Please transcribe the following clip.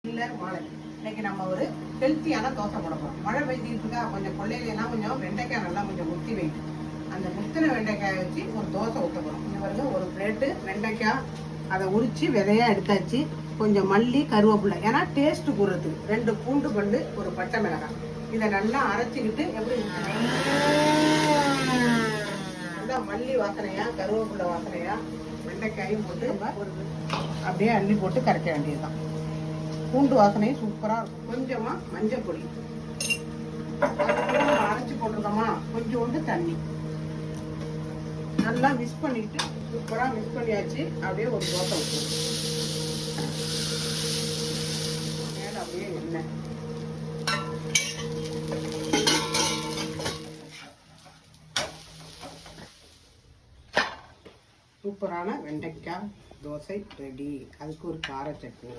இல்லை மாலை இன்னைக்கு நம்ம ஒரு ஹெல்த்தியான தோசை போட போகிறோம். மழை பெய்ஞ்சிட்டு இருக்கா, கொஞ்சம் கொள்ளையிலாம் கொஞ்சம் வெண்டைக்காய் நல்லா கொஞ்சம் முத்தி வைக்கும். அந்த முத்தின வெண்டைக்காயை வச்சு ஒரு தோசை ஊற்ற போகிறோம். இங்கே பாருங்க, ஒரு பிளேட்டு வெண்டைக்காய் அதை உரித்து விதையாக எடுத்தாச்சு. கொஞ்சம் மல்லி கருவேப்பிலை, ஏன்னா டேஸ்ட்டு கூடுறதுக்கு 2 பூண்டு பண்டு, ஒரு பட்டை மிளகாய். இதை நல்லா அரைச்சிக்கிட்டு எப்படி நல்லா மல்லி வாசனையா கருவேப்பிலை வாசனையா வெண்டைக்காயும் போட்டு அப்படியே அள்ளி போட்டு கரைக்க வேண்டியதுதான். பூண்டு வாசனையும் சூப்பராக இருக்கும். கொஞ்சமாக மஞ்சள் பொடி அரைச்சி போட்டிருக்கோமா, கொஞ்சோண்டு தண்ணி நல்லா மிக்ஸ் பண்ணிட்டு சூப்பராக மிக்ஸ் பண்ணியாச்சு. அப்படியே ஒரு தோசை ஊற்றணும். மேலே அப்படியே எண்ணெய் சூப்பரான வெண்டைக்காய் தோசை ரெடி. அதுக்கு ஒரு கார சட்னி.